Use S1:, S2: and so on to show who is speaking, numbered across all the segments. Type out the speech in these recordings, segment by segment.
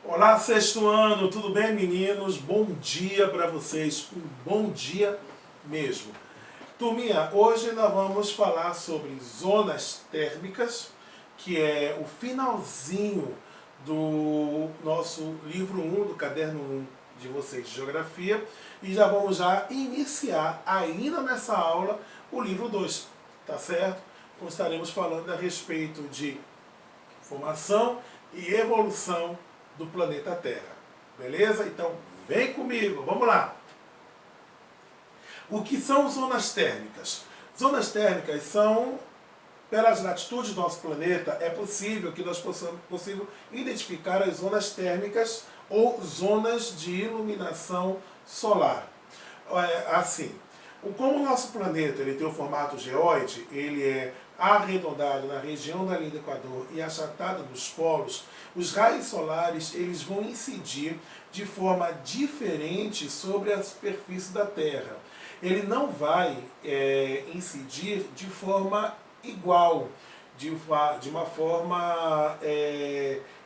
S1: Olá, sexto ano, tudo bem, meninos? Bom dia para vocês, um bom dia mesmo. Turminha, hoje nós vamos falar sobre zonas térmicas, que é o finalzinho do nosso livro 1, do caderno 1 de vocês de Geografia, e já vamos iniciar, ainda nessa aula, o livro 2, tá certo? Então estaremos falando a respeito de formação e evolução do planeta Terra. Beleza? Então, vem comigo, vamos lá. O que são zonas térmicas? Zonas térmicas são, pelas latitudes do nosso planeta, é possível que nós possamos identificar as zonas térmicas ou zonas de iluminação solar. Assim, como o nosso planeta ele tem o formato geóide, ele é arredondado na região da linha do Equador e achatado nos polos, os raios solares eles vão incidir de forma diferente sobre a superfície da Terra. Ele não vai incidir de forma igual, de uma forma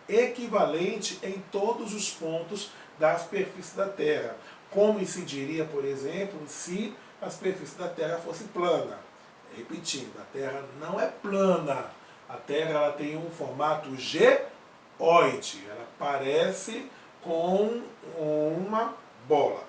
S1: equivalente em todos os pontos da superfície da Terra, como incidiria, por exemplo, se a superfície da Terra fosse plana. Repetindo, a Terra não é plana. A Terra ela tem um formato geóide. Ela parece com uma bola.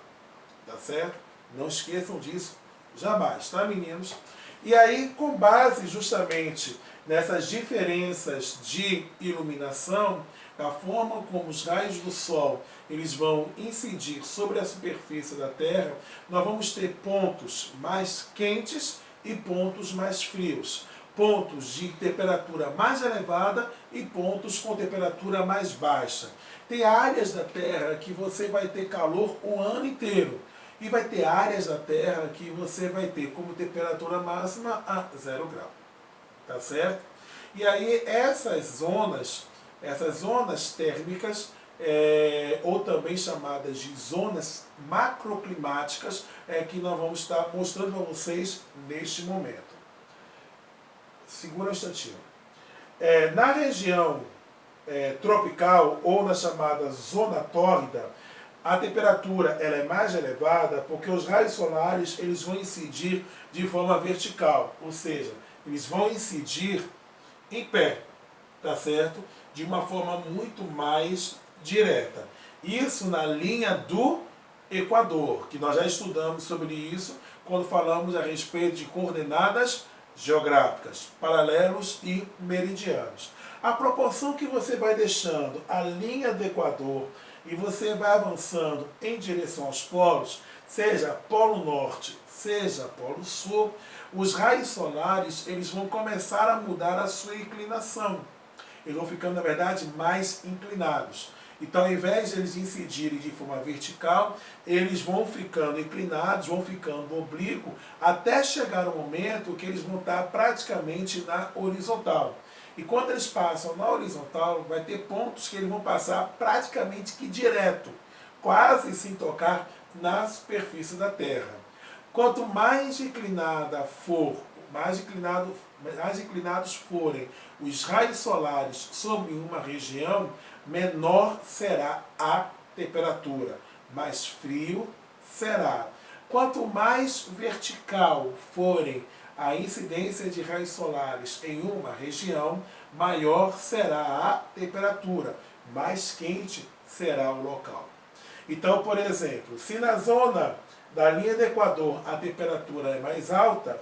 S1: Tá certo? Não esqueçam disso jamais, tá, meninos? E aí, com base justamente nessas diferenças de iluminação, da forma como os raios do Sol eles vão incidir sobre a superfície da Terra, nós vamos ter pontos mais quentes e pontos mais frios. Pontos de temperatura mais elevada e pontos com temperatura mais baixa. Tem áreas da Terra que você vai ter calor o ano inteiro. E vai ter áreas da Terra que você vai ter como temperatura máxima a 0 grau. Tá certo? E aí essas zonas térmicas, ou também chamadas de zonas macroclimáticas, que nós vamos estar mostrando para vocês neste momento. Segura um instantinho. Na região tropical ou na chamada zona tórrida, a temperatura ela é mais elevada porque os raios solares eles vão incidir de forma vertical, ou seja, eles vão incidir em pé, tá certo? De uma forma muito mais direta. Isso na linha do Equador, que nós já estudamos sobre isso quando falamos a respeito de coordenadas geográficas, paralelos e meridianos. A proporção que você vai deixando a linha do Equador e você vai avançando em direção aos polos, seja polo norte, seja polo sul, os raios solares eles vão começar a mudar a sua inclinação. Eles vão ficando, na verdade, mais inclinados. Então, ao invés de eles incidirem de forma vertical, eles vão ficando inclinados, vão ficando oblíquo, até chegar o momento que eles vão estar praticamente na horizontal. E quando eles passam na horizontal, vai ter pontos que eles vão passar praticamente que direto, quase sem tocar na superfície da Terra. Quanto mais inclinada for, mais inclinados forem os raios solares sobre uma região, menor será a temperatura, mais frio será. Quanto mais vertical forem a incidência de raios solares em uma região, maior será a temperatura, mais quente será o local. Então, por exemplo, se na zona da linha do Equador a temperatura é mais alta,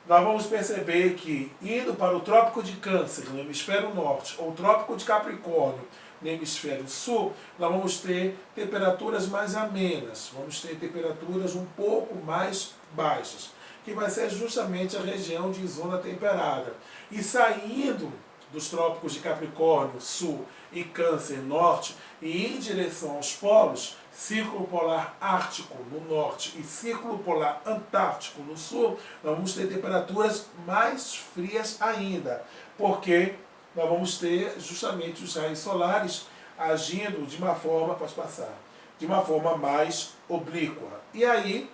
S1: nós vamos perceber que, indo para o Trópico de Câncer, no hemisfério norte, ou o Trópico de Capricórnio, no hemisfério sul, nós vamos ter temperaturas mais amenas, vamos ter temperaturas um pouco mais baixas, que vai ser justamente a região de zona temperada. E saindo dos trópicos de Capricórnio, sul, e Câncer, norte, e em direção aos polos, Círculo Polar Ártico no norte e Círculo Polar Antártico no sul, nós vamos ter temperaturas mais frias ainda, porque nós vamos ter justamente os raios solares agindo de uma forma, pode passar, de uma forma mais oblíqua. E aí,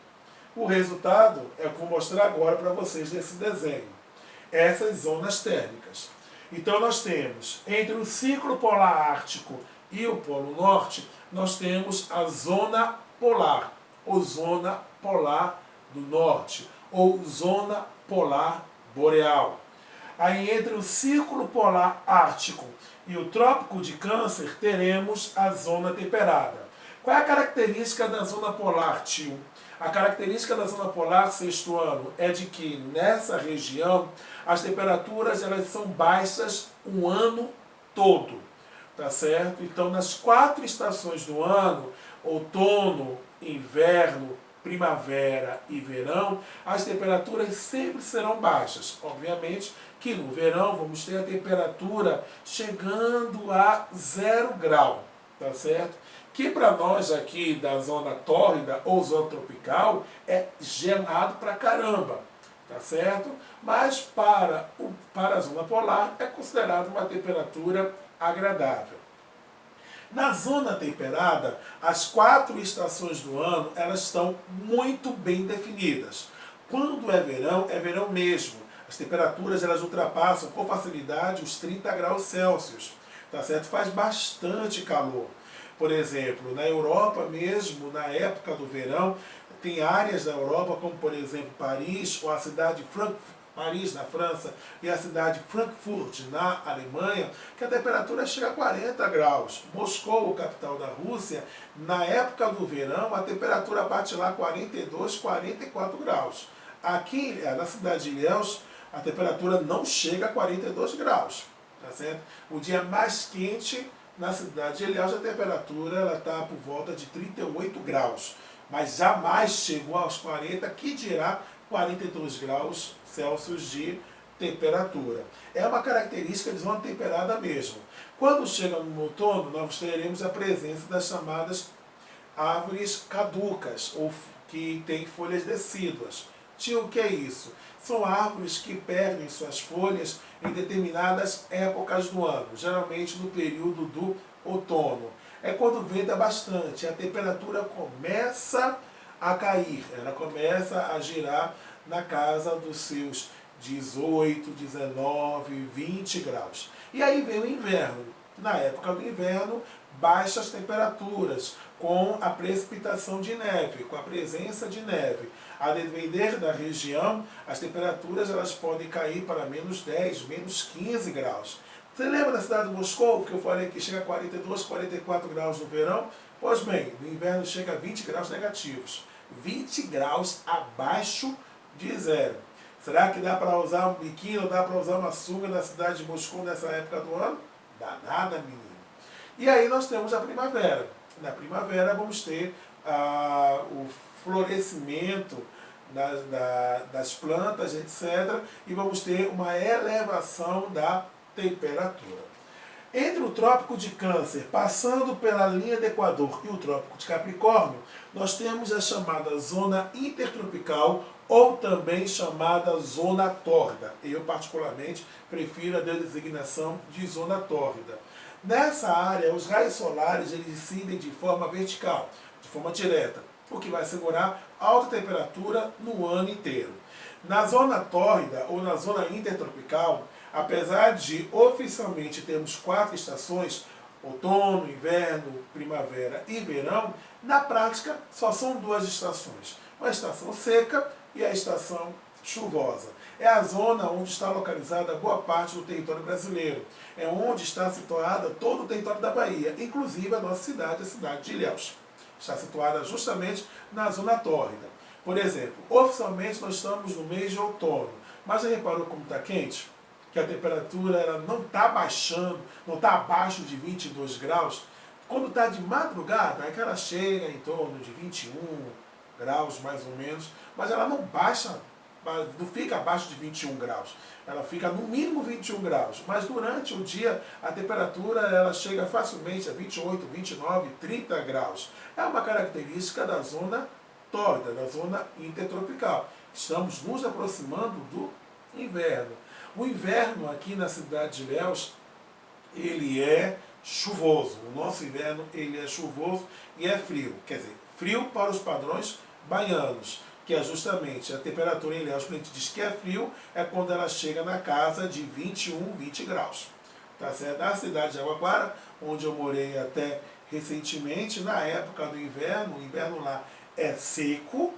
S1: o resultado é o que eu vou mostrar agora para vocês nesse desenho. Essas zonas térmicas. Então nós temos entre o Círculo Polar Ártico e o Polo Norte, nós temos a zona polar, ou zona polar do norte, ou zona polar boreal. Aí entre o Círculo Polar Ártico e o Trópico de Câncer, teremos a zona temperada. Qual é a característica da zona polar, tio? A característica da zona polar sexto ano é de que nessa região as temperaturas elas são baixas o ano todo, tá certo? Então nas 4 estações do ano, outono, inverno, primavera e verão, as temperaturas sempre serão baixas. Obviamente que no verão vamos ter a temperatura chegando a 0 grau, tá certo? Que para nós aqui da zona tórrida ou zona tropical é gelado pra caramba, tá certo? Mas para a zona polar é considerado uma temperatura agradável. Na zona temperada, as 4 estações do ano elas estão muito bem definidas. Quando é verão mesmo. As temperaturas elas ultrapassam com facilidade os 30 graus Celsius, tá certo? Faz bastante calor. Por exemplo, na Europa mesmo, na época do verão, tem áreas da Europa, como por exemplo Paris, ou a cidade de Paris, na França, e a cidade de Frankfurt, na Alemanha, que a temperatura chega a 40 graus. Moscou, capital da Rússia, na época do verão, a temperatura bate lá 42, 44 graus. Aqui, na cidade de Ilhéus, a temperatura não chega a 42 graus. Tá certo? O dia mais quente na cidade de Ilhéus, a temperatura está por volta de 38 graus. Mas jamais chegou aos 40, que dirá 42 graus Celsius de temperatura. É uma característica de zona temperada mesmo. Quando chega no outono, nós teremos a presença das chamadas árvores caducas, ou que têm folhas decíduas. Tio, o que é isso? São árvores que perdem suas folhas em determinadas épocas do ano, geralmente no período do outono. É quando venta bastante, a temperatura começa a cair, ela começa a girar na casa dos seus 18, 19, 20 graus. E aí vem o inverno. Na época do inverno, baixas temperaturas, com a precipitação de neve, com a presença de neve. A depender da região, as temperaturas elas podem cair para menos 10, menos 15 graus. Você lembra da cidade de Moscou, que eu falei que chega a 42, 44 graus no verão? Pois bem, no inverno chega a 20 graus negativos. 20 graus abaixo de zero. Será que dá para usar um biquíni ou dá para usar uma sunga na cidade de Moscou nessa época do ano? Dá nada, menino. E aí nós temos a primavera. Na primavera vamos ter o florescimento das plantas, etc. E vamos ter uma elevação da temperatura. Entre o Trópico de Câncer, passando pela linha do Equador, e o Trópico de Capricórnio, nós temos a chamada zona intertropical, ou também chamada zona tórrida. Eu, particularmente, prefiro a designação de zona tórrida. Nessa área, os raios solares eles incidem de forma vertical, de forma direta, o que vai assegurar alta temperatura no ano inteiro. Na zona tórrida, ou na zona intertropical, apesar de oficialmente termos 4 estações, outono, inverno, primavera e verão, na prática só são 2 estações. A estação seca e a estação chuvosa. É a zona onde está localizada boa parte do território brasileiro. É onde está situada todo o território da Bahia, inclusive a nossa cidade, a cidade de Ilhéus. Está situada justamente na zona tórrida. Por exemplo, oficialmente nós estamos no mês de outono, mas já reparou como está quente? Que a temperatura ela não está baixando, não está abaixo de 22 graus. Quando está de madrugada, é que ela chega em torno de 21 graus, mais ou menos, mas ela não baixa, não fica abaixo de 21 graus. Ela fica no mínimo 21 graus, mas durante o dia a temperatura ela chega facilmente a 28, 29, 30 graus. É uma característica da zona tórrida, da zona intertropical. Estamos nos aproximando do inverno. O inverno aqui na cidade de Ilhéus, ele é chuvoso. O nosso inverno ele é chuvoso e é frio. Quer dizer, frio para os padrões baianos, que é justamente a temperatura em Ilhéus, quando a gente diz que é frio, é quando ela chega na casa de 21, 20 graus. Tá certo? Na cidade de Água Clara, onde eu morei até recentemente, na época do inverno, o inverno lá é seco,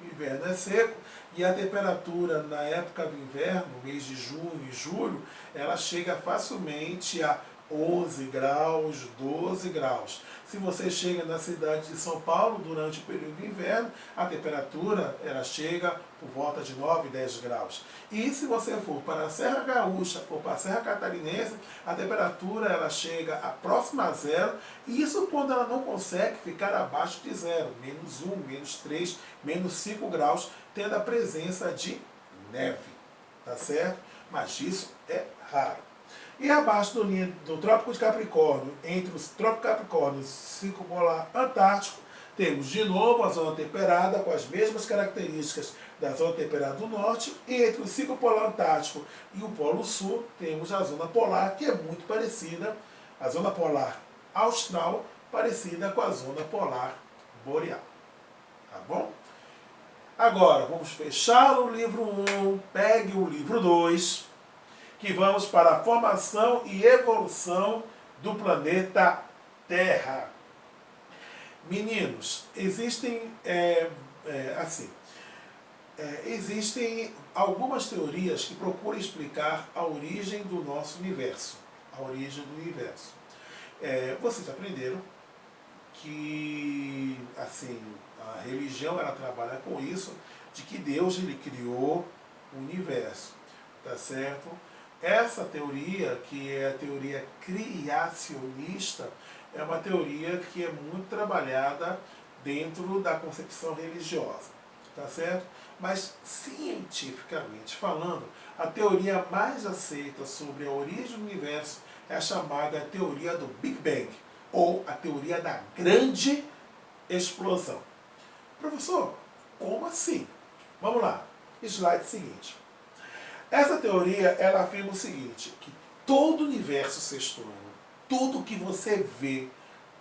S1: o inverno é seco, e a temperatura na época do inverno, mês de junho e julho, ela chega facilmente a 11 graus, 12 graus. Se você chega na cidade de São Paulo durante o período do inverno, a temperatura ela chega por volta de 9, 10 graus. E se você for para a Serra Gaúcha ou para a Serra Catarinense, a temperatura ela chega a próxima a zero, e isso quando ela não consegue ficar abaixo de zero, menos 1, menos 3, menos 5 graus, tendo a presença de neve, tá certo? Mas isso é raro. E abaixo do Trópico de Capricórnio, entre os Trópico de Capricórnio e o Círculo Polar Antártico, temos de novo a zona temperada com as mesmas características da zona temperada do norte, e entre o Círculo Polar Antártico e o Polo Sul, temos a zona polar, que é muito parecida, a zona polar austral, parecida com a zona polar boreal. Tá bom? Agora, vamos fechar o livro 1, pegue o livro 2, que vamos para a formação e evolução do planeta Terra. Meninos, existem algumas teorias que procuram explicar a origem do nosso universo. A origem do universo. Vocês aprenderam que a religião ela trabalha com isso, de que Deus ele criou o universo. Tá certo? Essa teoria, que é a teoria criacionista, é uma teoria que é muito trabalhada dentro da concepção religiosa, tá certo? Mas, cientificamente falando, a teoria mais aceita sobre a origem do universo é a chamada teoria do Big Bang, ou a teoria da grande explosão. Professor, como assim? Vamos lá, slide seguinte. Essa teoria, ela afirma o seguinte, que todo o universo sextuano, tudo que você vê,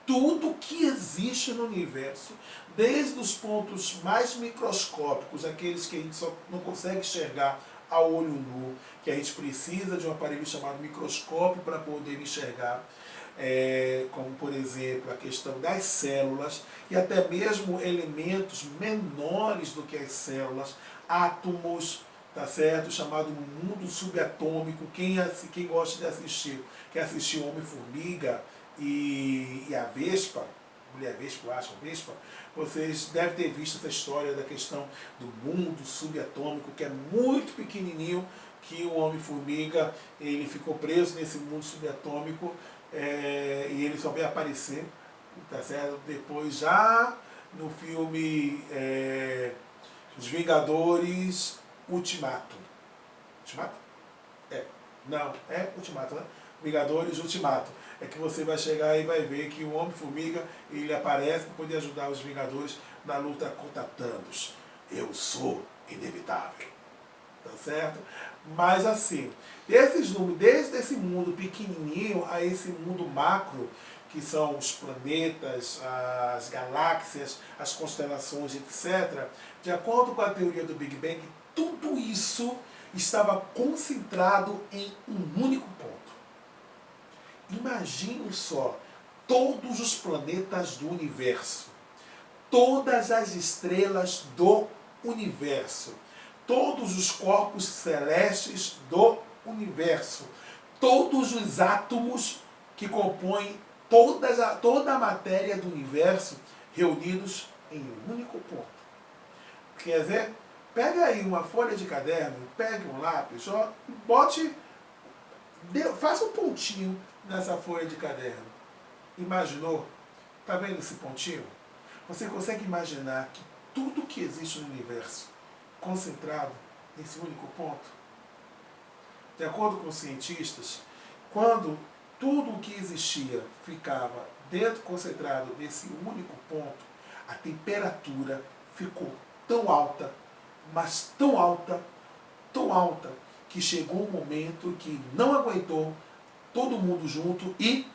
S1: tudo que existe no universo, desde os pontos mais microscópicos, aqueles que a gente só não consegue enxergar a olho nu, que a gente precisa de um aparelho chamado microscópio para poder enxergar, como por exemplo a questão das células, e até mesmo elementos menores do que as células, átomos, tá certo? Chamado mundo subatômico. Quem gosta de assistir, quer assistir Homem-Formiga e a Vespa, Mulher-Vespa, eu acho, a Vespa, vocês devem ter visto essa história da questão do mundo subatômico, que é muito pequenininho, que o Homem-Formiga ele ficou preso nesse mundo subatômico, e ele só vai aparecer, tá certo? Depois já no filme Os Vingadores Ultimato. Ultimato? Não, é Ultimato, né? Vingadores Ultimato. É que você vai chegar e vai ver que o Homem-Formiga, ele aparece para poder ajudar os Vingadores na luta contra Thanos. Eu sou inevitável. Tá certo? Mas assim, desde esse mundo pequenininho a esse mundo macro, que são os planetas, as galáxias, as constelações, etc., de acordo com a teoria do Big Bang, tudo isso estava concentrado em um único ponto. Imagine só, todos os planetas do universo, todas as estrelas do universo, todos os corpos celestes do universo, todos os átomos que compõem toda a matéria do universo reunidos em um único ponto. Quer dizer, pega aí uma folha de caderno, pegue um lápis, faça um pontinho nessa folha de caderno. Imaginou? Está vendo esse pontinho? Você consegue imaginar que tudo que existe no universo concentrado nesse único ponto? De acordo com os cientistas, quando tudo o que existia ficava concentrado nesse único ponto, a temperatura ficou tão alta, mas tão alta, que chegou um momento que não aguentou todo mundo junto e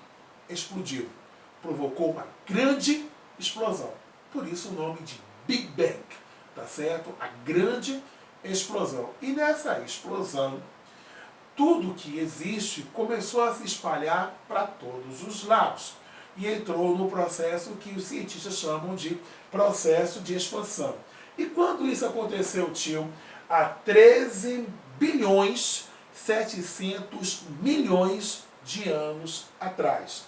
S1: explodiu. Provocou uma grande explosão. Por isso o nome de Big Bang, tá certo? A grande explosão. E nessa explosão, tudo que existe começou a se espalhar para todos os lados e entrou no processo que os cientistas chamam de processo de expansão. E quando isso aconteceu, tio? Há 13 bilhões 700 milhões de anos atrás.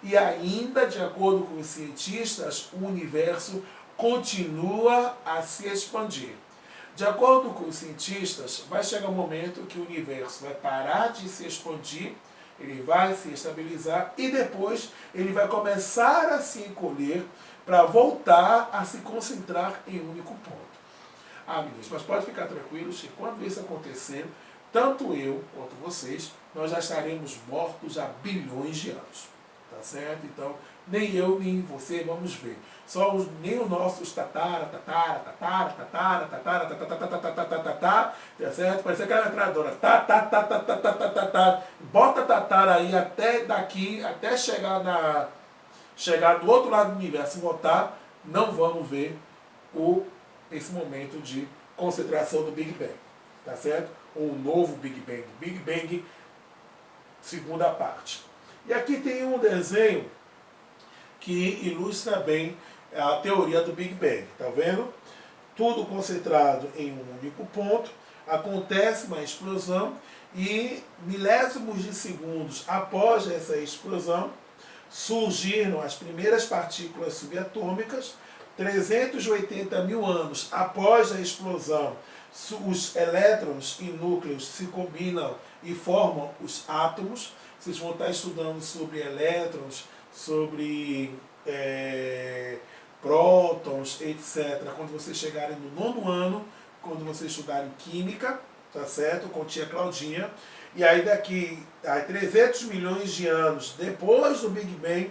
S1: E ainda, de acordo com os cientistas, o universo continua a se expandir. De acordo com os cientistas, vai chegar um momento que o universo vai parar de se expandir, ele vai se estabilizar e depois ele vai começar a se encolher para voltar a se concentrar em um único ponto. Meninos, mas pode ficar tranquilos que quando isso acontecer, tanto eu quanto vocês, nós já estaremos mortos há bilhões de anos. Tá certo? Então, nem eu, nem você vamos ver. Nem os nossos tá certo? Parece aquela metralhadora. Bota tatara aí até daqui, até chegar do outro lado do universo e voltar, não vamos ver esse momento de concentração do Big Bang. Tá certo? Ou um novo Big Bang. Big Bang, segunda parte. E aqui tem um desenho que ilustra bem a teoria do Big Bang. Tá vendo? Tudo concentrado em um único ponto, acontece uma explosão e milésimos de segundos após essa explosão surgiram as primeiras partículas subatômicas. 380 mil anos após a explosão, os elétrons e núcleos se combinam e formam os átomos. Vocês vão estar estudando sobre elétrons, sobre prótons, etc. Quando vocês chegarem no 9º ano, quando vocês estudarem química, tá certo? Com tia Claudinha. E aí daqui a 300 milhões de anos depois do Big Bang,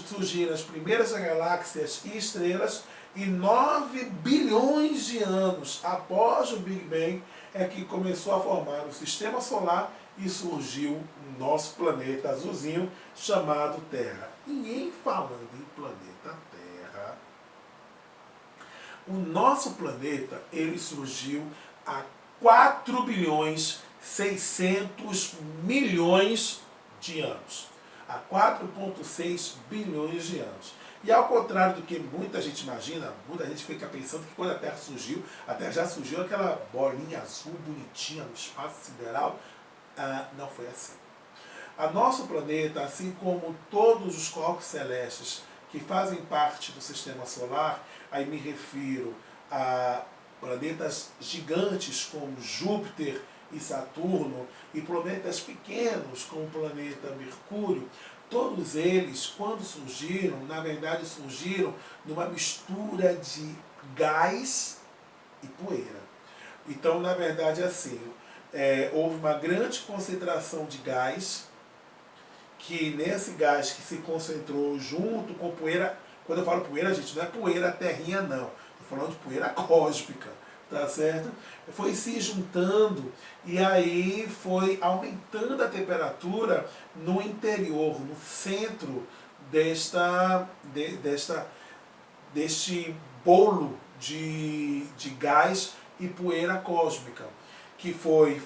S1: surgiram as primeiras galáxias e estrelas, e 9 bilhões de anos após o Big Bang é que começou a formar o Sistema Solar e surgiu o nosso planeta azulzinho chamado Terra. E em falando em planeta Terra, o nosso planeta ele surgiu há 4 bilhões 600 milhões de anos. Há 4,6 bilhões de anos. E ao contrário do que muita gente imagina, muita gente fica pensando que quando a Terra surgiu, a Terra já surgiu aquela bolinha azul bonitinha no espaço sideral. Não foi assim. A nosso planeta, assim como todos os corpos celestes que fazem parte do Sistema Solar, aí me refiro a planetas gigantes como Júpiter e Saturno, e planetas pequenos como o planeta Mercúrio, todos eles, quando surgiram, na verdade surgiram numa mistura de gás e poeira. Então, na verdade, assim, houve uma grande concentração de gás, que nesse gás que se concentrou junto com poeira, quando eu falo poeira, gente, não é poeira terrinha, não. Estou falando de poeira cósmica, tá certo? Foi se juntando e aí foi aumentando a temperatura no interior, no centro deste bolo de gás e poeira cósmica, que foi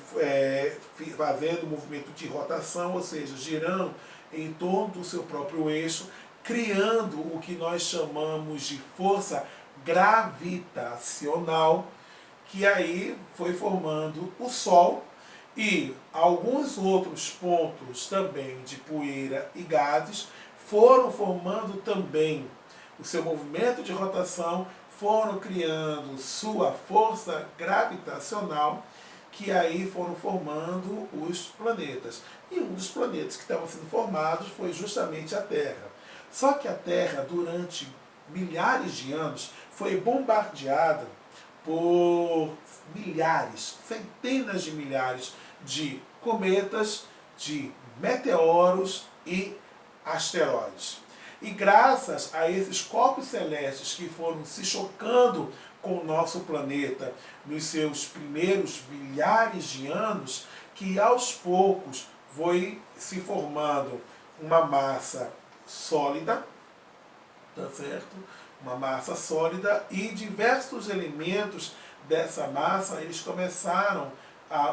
S1: fazendo um movimento de rotação, ou seja, girando em torno do seu próprio eixo, criando o que nós chamamos de força gravitacional, que aí foi formando o Sol e alguns outros pontos também de poeira e gases foram formando também o seu movimento de rotação, foram criando sua força gravitacional, que aí foram formando os planetas. E um dos planetas que estavam sendo formados foi justamente a Terra. Só que a Terra, durante milhares de anos, foi bombardeada por milhares, centenas de milhares de cometas, de meteoros e asteroides. E graças a esses corpos celestes que foram se chocando com o nosso planeta nos seus primeiros milhares de anos, que aos poucos foi se formando uma massa sólida, tá certo? Uma massa sólida, e diversos elementos dessa massa eles começaram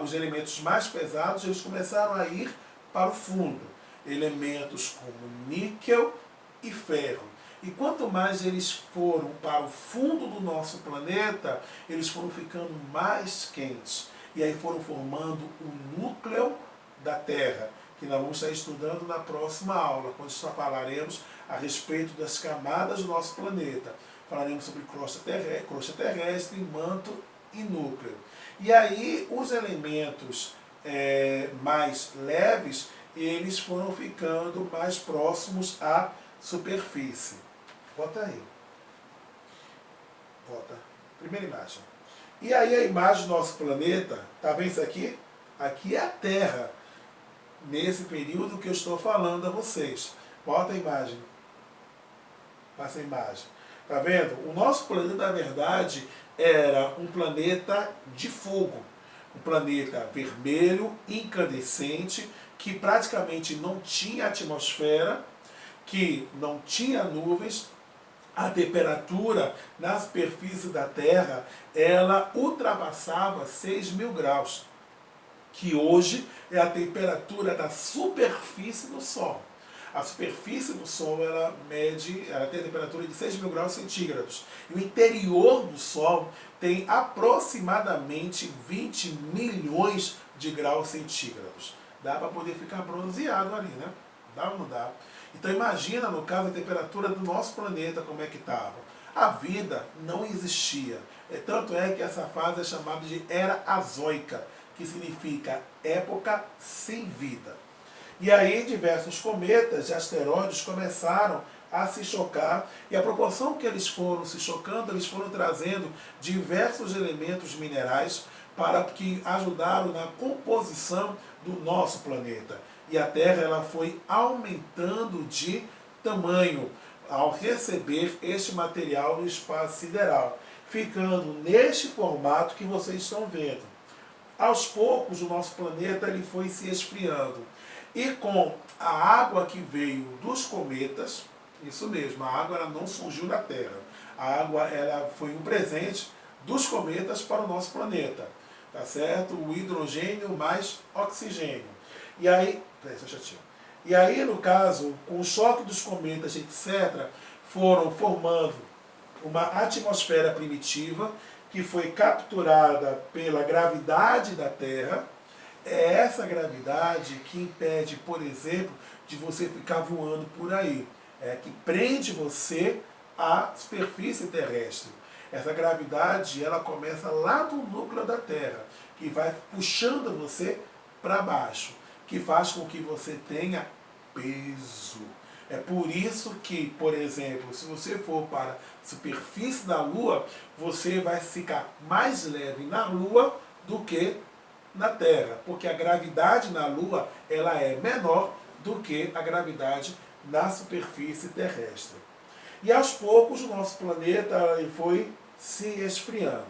S1: os elementos mais pesados, eles começaram a ir para o fundo. Elementos como níquel e ferro. E quanto mais eles foram para o fundo do nosso planeta, eles foram ficando mais quentes. E aí foram formando o núcleo da Terra, que nós vamos estar estudando na próxima aula, quando falaremos a respeito das camadas do nosso planeta. Falaremos sobre crosta terrestre, manto e núcleo. E aí os elementos mais leves, eles foram ficando mais próximos à superfície. Bota aí. Bota. Primeira imagem. E aí a imagem do nosso planeta, tá vendo isso aqui? Aqui é a Terra, nesse período que eu estou falando a vocês. Bota a imagem. Passa a imagem. Tá vendo? O nosso planeta, na verdade, era um planeta de fogo. Um planeta vermelho, incandescente, que praticamente não tinha atmosfera, que não tinha nuvens. A temperatura na superfície da Terra, ela ultrapassava 6.000 graus, que hoje é a temperatura da superfície do Sol. A superfície do Sol, ela tem a temperatura de 6.000 graus centígrados. E o interior do Sol tem aproximadamente 20 milhões de graus centígrados. Dá para poder ficar bronzeado ali, né? Dá ou não dá? Então imagina, no caso, a temperatura do nosso planeta, como é que estava. A vida não existia. Tanto é que essa fase é chamada de Era Azoica, que significa época sem vida. E aí diversos cometas e asteroides começaram a se chocar, e a proporção que eles foram se chocando, eles foram trazendo diversos elementos minerais para que ajudaram na composição do nosso planeta. E a Terra ela foi aumentando de tamanho ao receber este material do espaço sideral, ficando neste formato que vocês estão vendo. Aos poucos o nosso planeta ele foi se esfriando. E com a água que veio dos cometas, isso mesmo, a água ela não surgiu da Terra. A água ela foi um presente dos cometas para o nosso planeta. Tá certo? O hidrogênio mais oxigênio. E aí, e aí, no caso, com o choque dos cometas, etc., foram formando uma atmosfera primitiva que foi capturada pela gravidade da Terra. É essa gravidade que impede, por exemplo, de você ficar voando por aí. É que prende você à superfície terrestre. Essa gravidade, ela começa lá do núcleo da Terra, que vai puxando você para baixo, que faz com que você tenha peso. É por isso que, por exemplo, se você for para a superfície da Lua, você vai ficar mais leve na Lua do que na Terra, porque a gravidade na Lua ela é menor do que a gravidade na superfície terrestre. E aos poucos o nosso planeta foi se esfriando.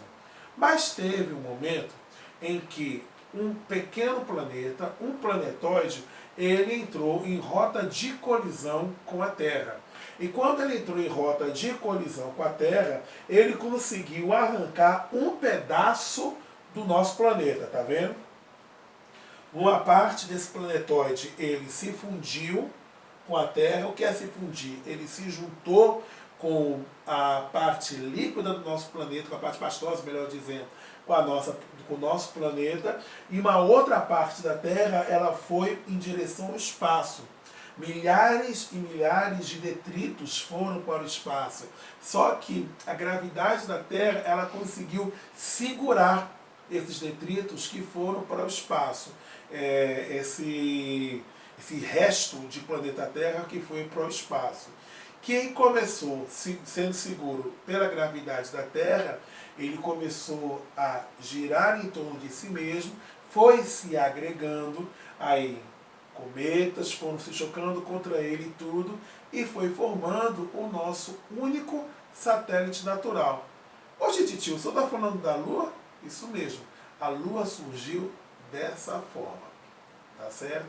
S1: Mas teve um momento em que um pequeno planeta, um planetóide, ele entrou em rota de colisão com a Terra. E quando ele entrou em rota de colisão com a Terra, ele conseguiu arrancar um pedaço do nosso planeta, tá vendo? Uma parte desse planetóide, ele se fundiu com a Terra. O que é se fundir? Ele se juntou com a parte líquida do nosso planeta, com a parte pastosa, melhor dizendo, com o nosso planeta, e uma outra parte da Terra, ela foi em direção ao espaço. Milhares e milhares de detritos foram para o espaço. Só que a gravidade da Terra, ela conseguiu segurar esses detritos que foram para o espaço. Esse resto de planeta Terra que foi para o espaço. Quem começou sendo seguro pela gravidade da Terra, ele começou a girar em torno de si mesmo, foi se agregando, aí cometas foram se chocando contra ele e tudo, e foi formando o nosso único satélite natural. Hoje, titio, o senhor está falando da Lua? Isso mesmo, a Lua surgiu dessa forma, tá certo?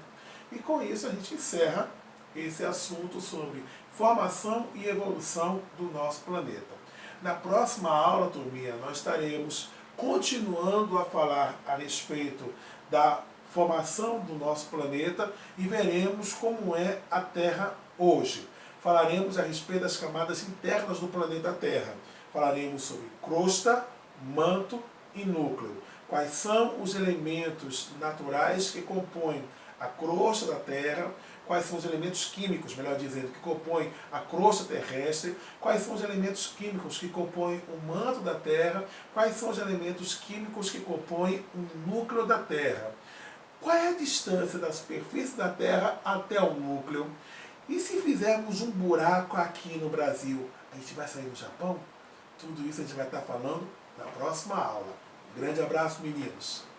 S1: E com isso a gente encerra esse assunto sobre formação e evolução do nosso planeta. Na próxima aula, turminha, nós estaremos continuando a falar a respeito da formação do nosso planeta e veremos como é a Terra hoje. Falaremos a respeito das camadas internas do planeta Terra. Falaremos sobre crosta, manto e núcleo. Quais são os elementos naturais que compõem a crosta da Terra, quais são os elementos químicos, melhor dizendo, que compõem a crosta terrestre, quais são os elementos químicos que compõem o manto da Terra, quais são os elementos químicos que compõem o núcleo da Terra. Qual é a distância da superfície da Terra até o núcleo? E se fizermos um buraco aqui no Brasil, a gente vai sair do Japão? Tudo isso a gente vai estar falando na próxima aula. Grande abraço, meninos!